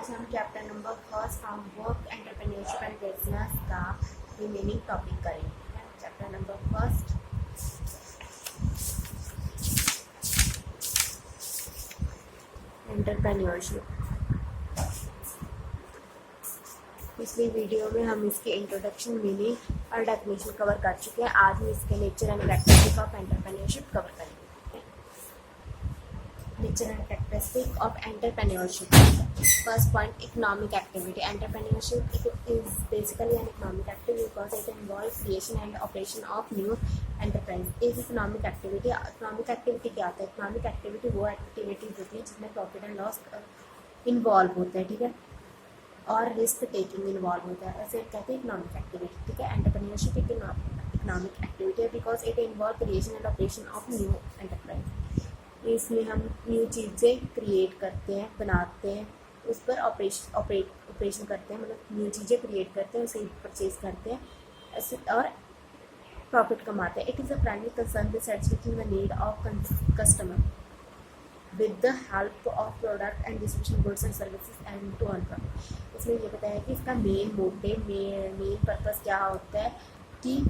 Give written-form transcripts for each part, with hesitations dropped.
आज हम chapter number first from work entrepreneurship and business का रिमेनिंग टॉपिक करेंगे। Chapter number first entrepreneurship. पिछली वीडियो में हम इसके इंट्रोडक्शन, मीनिंग और डेफिनेशन कवर कर चुके हैं। आज हम इसके nature and characteristic of entrepreneurship cover करेंगे। Nature and characteristic of entrepreneurship. First point, economic activity. Entrepreneurship is basically an economic activity because it involves creation and operation of new enterprise. is economic activity. Economic activity क्या होता है? Economic activity वो activities होती है जिसमें profit and loss involve होता है, ठीक है, और रिस्क टेकिंग इन्वॉल्व होता है। ऐसे कहते हैं इकोनॉमिक एक्टिविटी, ठीक है। एंटरप्रेन्योरशिप इकोनॉमिक एक्टिविटी है because it involve creation and operation of new enterprise. इसमें हम न्यू चीज़ें क्रिएट करते हैं, बनाते हैं, उस पर ऑपरेशन करते हैं, मतलब न्यू चीज़ें क्रिएट करते हैं, उसे परचेज करते हैं ऐसे और प्रॉफिट कमाते हैं। It is a primary concern with satisfaction the need of customer with the help of product and distribution goods and services and to earn profit. इसमें ये बताया कि इसका मेन मोटिव, मेन पर्पस क्या होता है कि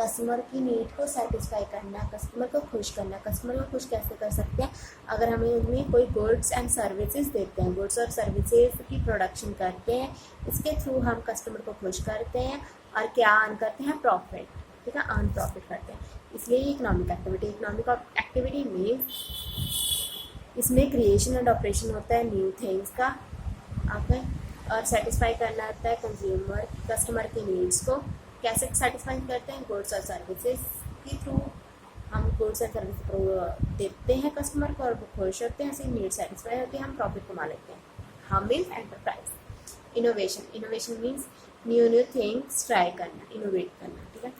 कस्टमर की नीड को सेटिस्फाई करना, कस्टमर को खुश करना। कस्टमर को खुश कैसे कर सकते हैं? अगर हमें उनमें कोई गुड्स एंड सर्विसेज देते हैं, गुड्स और सर्विसेज की प्रोडक्शन करते हैं, इसके थ्रू हम कस्टमर को खुश करते हैं और क्या अर्न करते हैं? प्रॉफिट, ठीक है, अर्न प्रॉफिट करते हैं। इसलिए ये इकोनॉमिक एक्टिविटी मीन्स इसमें क्रिएशन एंड ऑपरेशन होता है न्यू थिंग्स का, ओके, और सेटिस्फाई करना होता है कस्टमर की नीड्स को। कैसे सेटिस्फाई करते हैं? गुड्स और सर्विसेज के थ्रू हम गुड्स और सर्विस देते हैं कस्टमर को और वो खुश होते हैं, ऐसे नीड सेटिस्फाई होती है, हम प्रॉफिट कमा लेते हैं। हम means enterprise. Innovation means new things try करना, इनोवेट करना, ठीक है।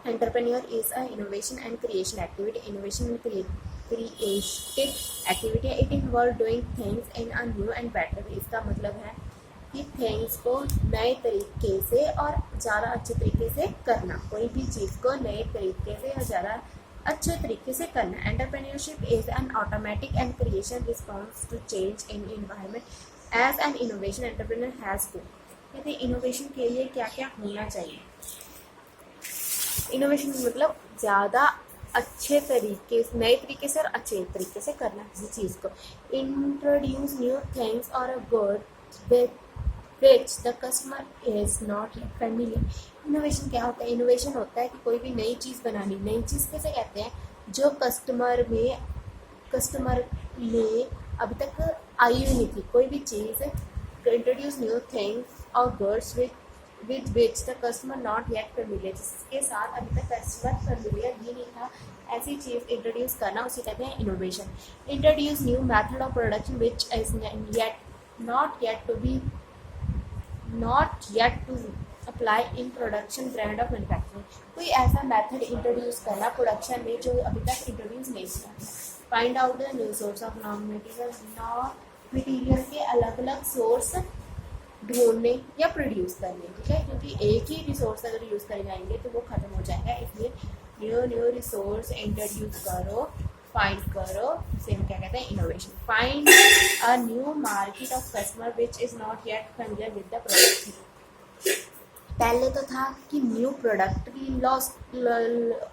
Entrepreneur is a innovation and creation activity. Innovation and creative activity, it involve doing things in a new and better way. इसका मतलब है कि थिंग्स को नए तरीके से और ज़्यादा अच्छे तरीके से करना, कोई भी चीज़ को नए तरीके से और ज़्यादा अच्छे तरीके से करना। Entrepreneurship is an automatic and creation response to change in environment as an innovation entrepreneur has to. कहते हैं इनोवेशन के लिए क्या क्या होना चाहिए। इनोवेशन मतलब ज़्यादा अच्छे तरीके से, नए तरीके से और अच्छे तरीके से करना किसी चीज़ को। इंट्रोड्यूस न्यू थिंग्स और a good with which the customer is not yet familiar। Innovation क्या होता है? इनोवेशन होता है कि कोई भी नई चीज़ बनानी। नई चीज़ कैसे कहते हैं? जो कस्टमर में अभी तक आई हुई नहीं थी, कोई भी चीज़। इंट्रोड्यूस न्यू थिंग्स और goods with which the customer not yet familiar, जिसके साथ अभी तक कस्टमर फेमिलियर भी नहीं था, ऐसी चीज़ इंट्रोड्यूस करना, उसे कहते हैं innovation. Introduce new method of production which is not yet to apply in production brand of manufacturing। कोई ऐसा मेथड इंट्रोड्यूस करना प्रोडक्शन में जो अभी तक इंट्रोड्यूस नहीं किया। Find out the new source of non material के अलग अलग सोर्स ढूंढने या प्रोड्यूस करने, ठीक है, क्योंकि एक ही रिसोर्स अगर यूज़ करे जाएंगे तो वो ख़त्म हो जाएगा। इसलिए न्यू रिसोर्स इंट्रोड्यूस करो, फाइंड करो, इसे हम क्या कहते हैं? Innovation. Find a new market of customer which is not yet familiar with the product. पहले तो था कि न्यू प्रोडक्ट की लॉस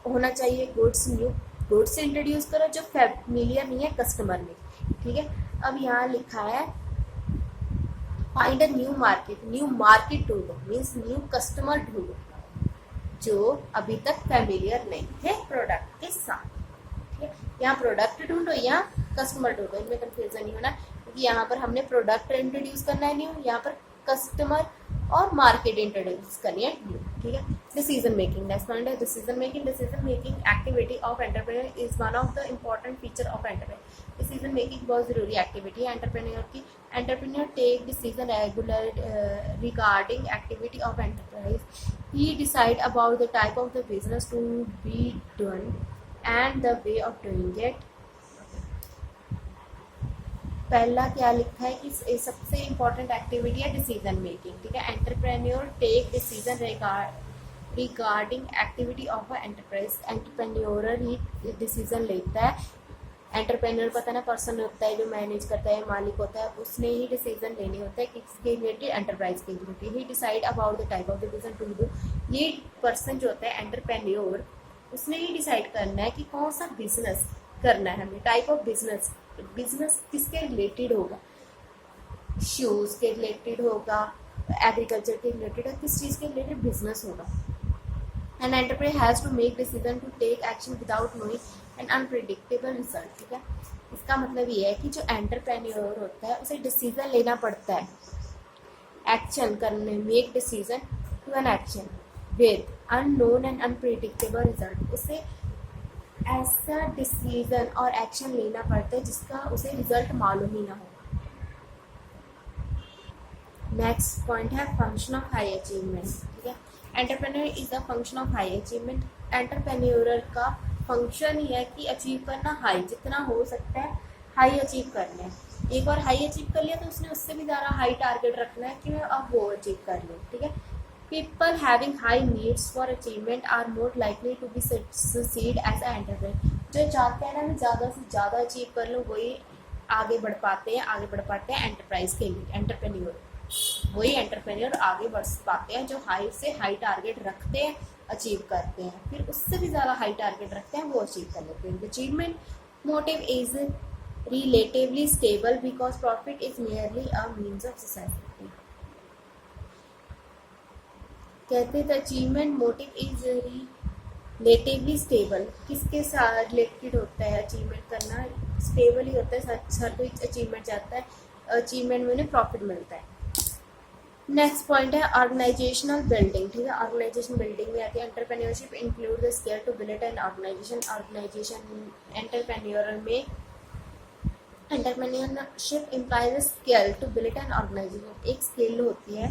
होना चाहिए, न्यू गुड्स इंट्रोड्यूस करो जो फेमिलियर नहीं है कस्टमर में, ठीक है। अब यहाँ लिखा है फाइंड अ न्यू मार्केट ढूंढो, मीन्स न्यू कस्टमर ढूंढो जो अभी तक फेमिलियर नहीं थे प्रोडक्ट के साथ। यहाँ प्रोडक्ट ढूंढो या कस्टमर ढूंढो, इनमें कंफ्यूजन नहीं होना, क्योंकि यहाँ पर हमने प्रोडक्ट इंट्रोड्यूस करना है न्यू, यहाँ पर कस्टमर और मार्केट इंट्रोड्यूस करनी है न्यू, ठीक है। डिसीजन मेकिंग, नेक्स्ट पॉइंट है decision making activity of entrepreneur is one of the important feature of entrepreneur. Decision making बहुत ज़रूरी एक्टिविटी है एंटरप्रेन्योर की। Entrepreneur take decision regular regarding activity of enterprise. He decide about the type of the business to be done and the way of doing it। पहला क्या लिखा है कि सबसे इम्पोर्टेंट एक्टिविटी है डिसीजन मेकिंग, ठीक है। Entrepreneur take decision regarding activity of enterprise. Entrepreneur ही डिसीजन लेता है एंटरप्रेन्योर पता ना पर्सन होता है जो मैनेज करता है, मालिक होता है, उसने ही डिसीजन लेने होता है किसके रिलेटेड, एंटरप्राइज के related. He decide about the type of the business to do. ये पर्सन जो होता है एंटरप्रेन्योर, उसने ही डिसाइड करना है कि कौन सा बिजनेस करना है हमें, टाइप ऑफ बिजनेस, बिजनेस किसके रिलेटेड होगा, शूज के रिलेटेड होगा, एग्रीकल्चर के रिलेटेड, और किस चीज़ के रिलेटेड बिजनेस होगा। An entrepreneur has to make decision to take action without knowing an unpredictable result. ठीक है, इसका मतलब ये है कि जो एंटरप्रेन्योर होता है उसे डिसीजन लेना पड़ता है, एक्शन करने, make decision to an action with unknown and unpredictable result. उसे ऐसा डिसीजन और एक्शन लेना पड़ता है जिसका उसे रिजल्ट मालूम ही ना हो। नेक्स्ट पॉइंट है फंक्शन ऑफ हाई अचीवमेंट। ठीक है, entrepreneur is the function of high achievement. Entrepreneur का फंक्शन ही है कि अचीव करना, हाई जितना हो सकता है हाई अचीव करना है। एक बार हाई अचीव कर लिया तो उसने उससे भी ज़्यादा हाई टारगेट रखना है कि मैं अब वो अचीव कर लूँ। ठीक है, people having high needs for achievement are more likely to be succeed as a entrepreneur. जो चाहते हैं ना मैं ज़्यादा से ज़्यादा अचीव कर लूँ, वही आगे बढ़ पाते हैं एंटरप्राइज के लिए। एंटरप्रेन्योर वही एंटरप्रेन्योर आगे बढ़ पाते हैं जो हाई से हाई टारगेट रखते हैं, अचीव करते हैं, फिर उससे भी ज़्यादा हाई टारगेट रखते हैं, वो अचीव कर लेते हैं। Achievement motive is relatively stable because profit is merely a means of society. कहते हैं achievement motive is relatively stable, किसके साथ रिलेटेड होता है अचीवमेंट करना, स्टेबल ही होता है, हर कोई अचीवमेंट चाहता है, अचीवमेंट में उन्हें प्रॉफिट मिलता है। नेक्स्ट पॉइंट है ऑर्गेनाइजेशनल बिल्डिंग। ठीक है, ऑर्गेनाइजेशन बिल्डिंग में आती है entrepreneurship include the skill to build an organization. Organization entrepreneurship implies skill to build an organization. एक स्किल होती है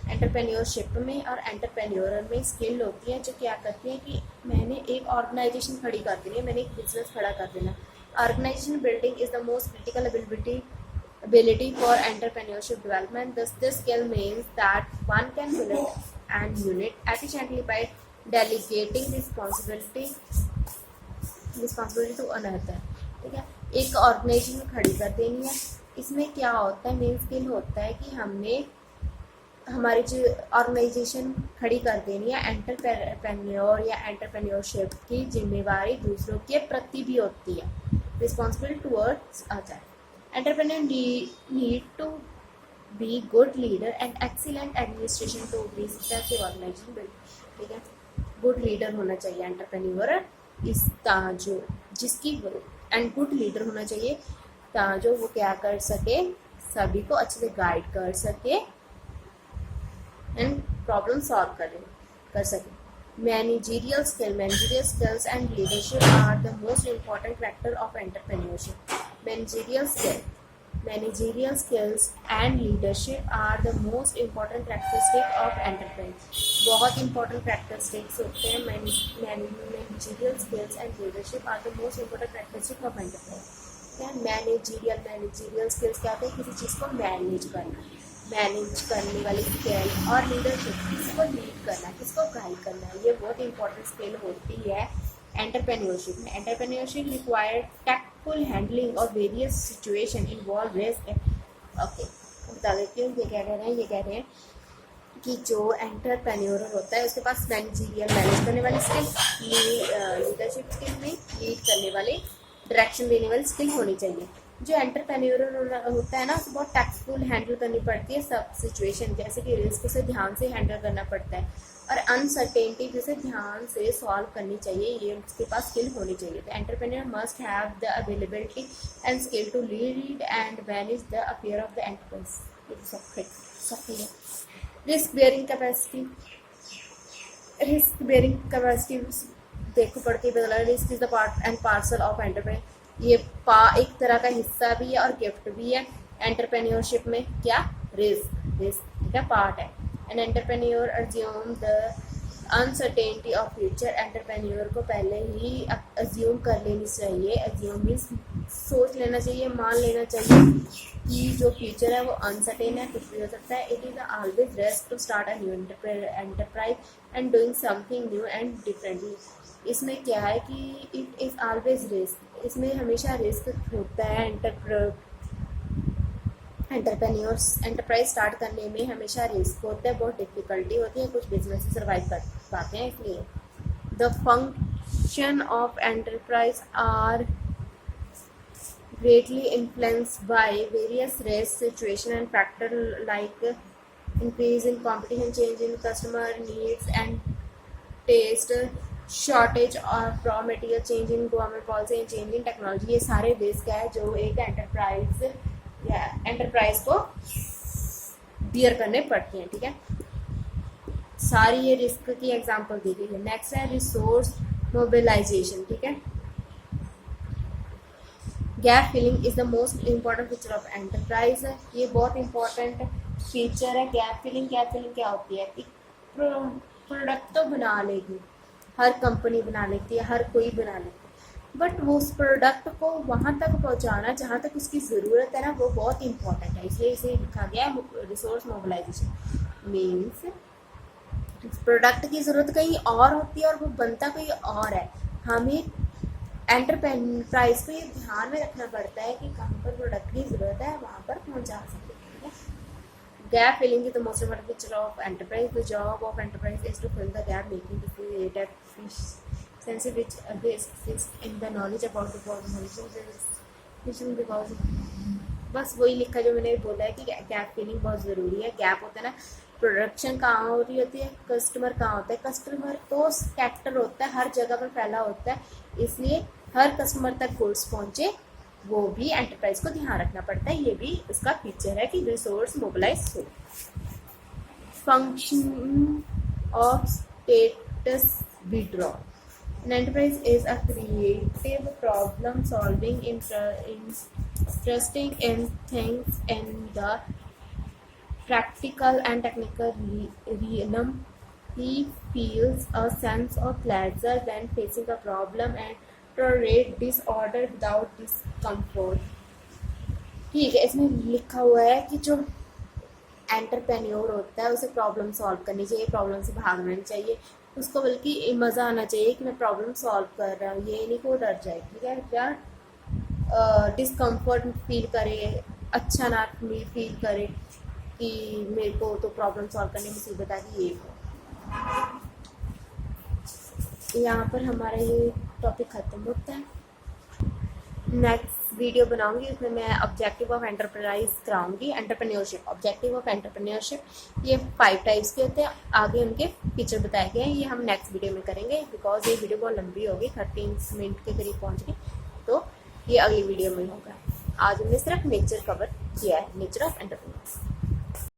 एंटरप्रेन्योरशिप में और एंटरप्रेन्योर में स्किल होती है जो क्या करती है कि मैंने एक ऑर्गेनाइजेशन खड़ी कर देनी है, मैंने एक बिजनेस खड़ा कर देना। Organization building is the most critical ability for entrepreneurship development. This skill means that one can build an unit efficiently by delegating responsibility to another. ठीक है, एक ऑर्गेनाइजेशन खड़ी कर देनी है। इसमें क्या होता है, मेन स्किल होता है कि हमने हमारी जो ऑर्गेनाइजेशन खड़ी कर देनी है, एंटरप्रेन्योर या एंटरप्रेन्योरशिप की जिम्मेवारी दूसरों के प्रति भी होती है, responsibility towards other. Entrepreneur need to be good leader and excellent administration to be successful organization build। ठीक है, गुड लीडर होना चाहिए एंटरप्रेन्योर, इस जो जिसकी एंड गुड लीडर होना चाहिए जो वो क्या कर सके, सभी को अच्छे से गाइड कर सके एंड प्रॉब्लम सॉल्व कर सके। Managerial skills and leadership are the most important factor of entrepreneurship. Managerial skills and leadership are the most important characteristic of entrepreneur। बहुत important characteristics होते हैं। Managerial skills and leadership are the most important characteristic of entrepreneur। Managerial skills क्या होते हैं, किसी चीज़ को manage करने वाली स्किल, और लीडरशिप किसको लीड करना, किसको गाइड करना है, ये बहुत इंपॉर्टेंट स्किल होती है एंटरप्रेन्योरशिप में। एंटरप्रेन्योरशिप रिक्वायर्ड टैक्टफुल हैंडलिंग और various situation involve risk. Okay, बता देती हूँ, ये कह रहे हैं कि जो एंटरप्रेन्योर होता है उसके पास मैनेजरियल मैनेज करने वाली स्किल, लीडरशिप स्किल में लीड करने वाली, डायरेक्शन देने वाली स्किल होनी चाहिए। जो एंटरप्रेन्योर होता है ना, उसको बहुत टैक्टफुल हैंडल करनी पड़ती है सब सिचुएशन, जैसे कि रिस्क से ध्यान से हैंडल करना पड़ता है और अनसर्टेनिटी जैसे ध्यान से सॉल्व करनी चाहिए, ये उसके पास स्किल होनी चाहिए। तो entrepreneur must have the availability and skill to lead and manage the affair of the enterprise. Risk bearing capacity देखो पढ़ के पता लगा, risk is the part and parcel of entrepreneur. ये एक तरह का हिस्सा भी है और गिफ्ट भी है एंटरप्रेन्योरशिप में। क्या रिस्क का पार्ट है। An entrepreneur assume the uncertainty of future. Entrepreneur को पहले ही अज्यूम कर लेनी चाहिए, अज्यूम मीन्स सोच लेना चाहिए, मान लेना चाहिए कि जो फ्यूचर है वो अनसर्टेन है, कुछ भी हो सकता है। It is always risk to start a new enterprise and doing something new and differently. इसमें क्या है कि इट इज़ ऑलवेज रिस्क, इसमें हमेशा रिस्क होता है। एंटरप्राइज स्टार्ट करने में हमेशा रिस्क होता है, बहुत डिफिकल्टी होती है, कुछ बिजनेस सर्वाइव कर पाते हैं। इसलिए the function of enterprise are greatly influenced by various risk situation and factor like increase in competition, change in customer needs and taste, shortage of raw material, change in government policy and change in technology। ये सारे risk है जो एक enterprise को beer करने पड़ते हैं। ठीक है, सारी ये रिस्क की एग्जांपल दी गई है। नेक्स्ट है रिसोर्स मोबिलाइजेशन। ठीक है, gap filling is the most important feature of enterprise. ये बहुत इंपॉर्टेंट फीचर है गैप फिलिंग। गैप फिलिंग क्या होती है कि प्रोडक्ट तो बना लेगी, हर कंपनी बना लेती है, हर कोई बना लेती है, बट वो उस प्रोडक्ट को वहाँ तक पहुँचाना जहाँ तक उसकी ज़रूरत है ना, वो बहुत इंपॉर्टेंट है। इसलिए इसे लिखा गया है रिसोर्स मोबिलाइजेशन। मीन्स प्रोडक्ट की ज़रूरत कहीं और होती है और वो बनता कहीं और है। हमें एंटरप्राइज को ये ध्यान में रखना पड़ता है कि कहाँ पर प्रोडक्ट की ज़रूरत है वहाँ पर पहुँचा सकते हैं। Gap filling is the most important feature of enterprise. The job of enterprise is to fill the gap making the data efficiency which exists in the knowledge about the problem because बस वही लिखा जो मैंने बोला है कि gap filling बहुत ज़रूरी है। गैप होता है ना, प्रोडक्शन कहाँ हो रही होती है, कस्टमर कहाँ होता है, कस्टमर तो स्कैटर होता है, हर जगह पर फैला होता है, इसलिए हर कस्टमर तक गुड्स पहुँचे वो भी एंटरप्राइज को ध्यान रखना पड़ता है। ये भी इसका फीचर है कि रिसोर्स मोबिलाइज हो। Function of status withdrawal. An enterprise is a creative problem solving interesting in things in the practical and technical realm. He feels a sense of pleasure when facing a problem and tolerate disorder without discomfort। ठीक है, इसमें लिखा हुआ है कि जो entrepreneur होता है उसे प्रॉब्लम सॉल्व करनी चाहिए, प्रॉब्लम से भागना नहीं चाहिए, उसको बल्कि मज़ा आना चाहिए कि मैं प्रॉब्लम सॉल्व कर रहा हूँ, ये नहीं को डर जाए। ठीक है, क्या डिस्कम्फर्ट फील करे, अच्छा ना फील करे कि मेरे को तो प्रॉब्लम सॉल्व करने में मुसीबत आ गई। ये यहाँ पर हमारा ये टॉपिक ख़त्म होता है। नेक्स्ट वीडियो बनाऊंगी, उसमें मैं ऑब्जेक्टिव ऑफ एंटरप्राइज कराऊंगी। एंटरप्रेन्योरशिप, ऑब्जेक्टिव ऑफ एंटरप्रेन्योरशिप, ये 5 टाइप्स के होते हैं, आगे उनके फीचर बताए गए हैं। ये हम नेक्स्ट वीडियो में करेंगे बिकॉज ये वीडियो बहुत लंबी होगी, 13 मिनट के करीब पहुंच गई, तो ये अगली वीडियो में होगा। आज हमने सिर्फ नेचर कवर किया है, नेचर ऑफ एंटरप्रेन्योरशिप।